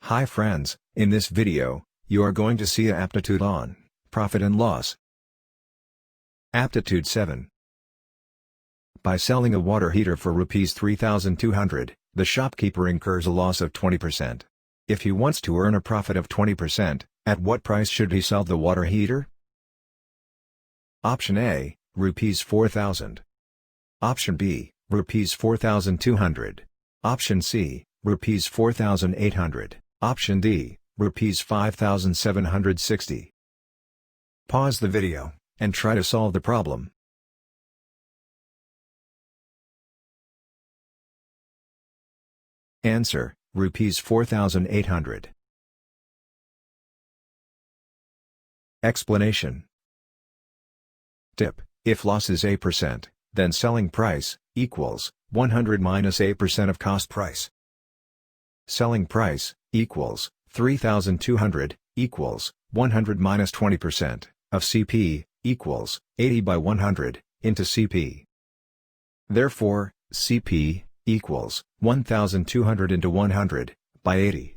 Hi friends, in this video, you are going to see a aptitude on profit and loss. Aptitude 7. By selling a water heater for Rs 3,200, the shopkeeper incurs a loss of 20%. If he wants to earn a profit of 20%, at what price should he sell the water heater? Option A, Rs 4,000. Option B, Rs 4,200. Option C, Rs 4,800. Option D, Rs 5,760. Pause the video, and try to solve the problem. Answer, Rs 4,800. Explanation. Tip: if loss is A%, then selling price equals 100 minus A% of cost price. Selling price equals 3,200 equals 100 minus 20% of CP equals 80 by 100 into CP. Therefore, CP equals 1,200 into 100 by 80.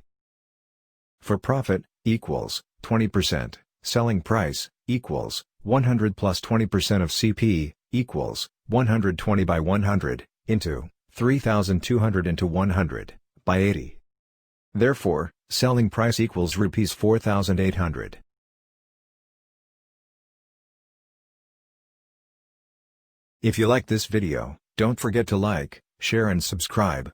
For profit equals 20%, selling price equals 100 plus 20% of CP equals 120 by 100 into 3,200 into 100 by 80. Therefore, selling price equals Rs 4,800. If you like this video, don't forget to like, share and subscribe.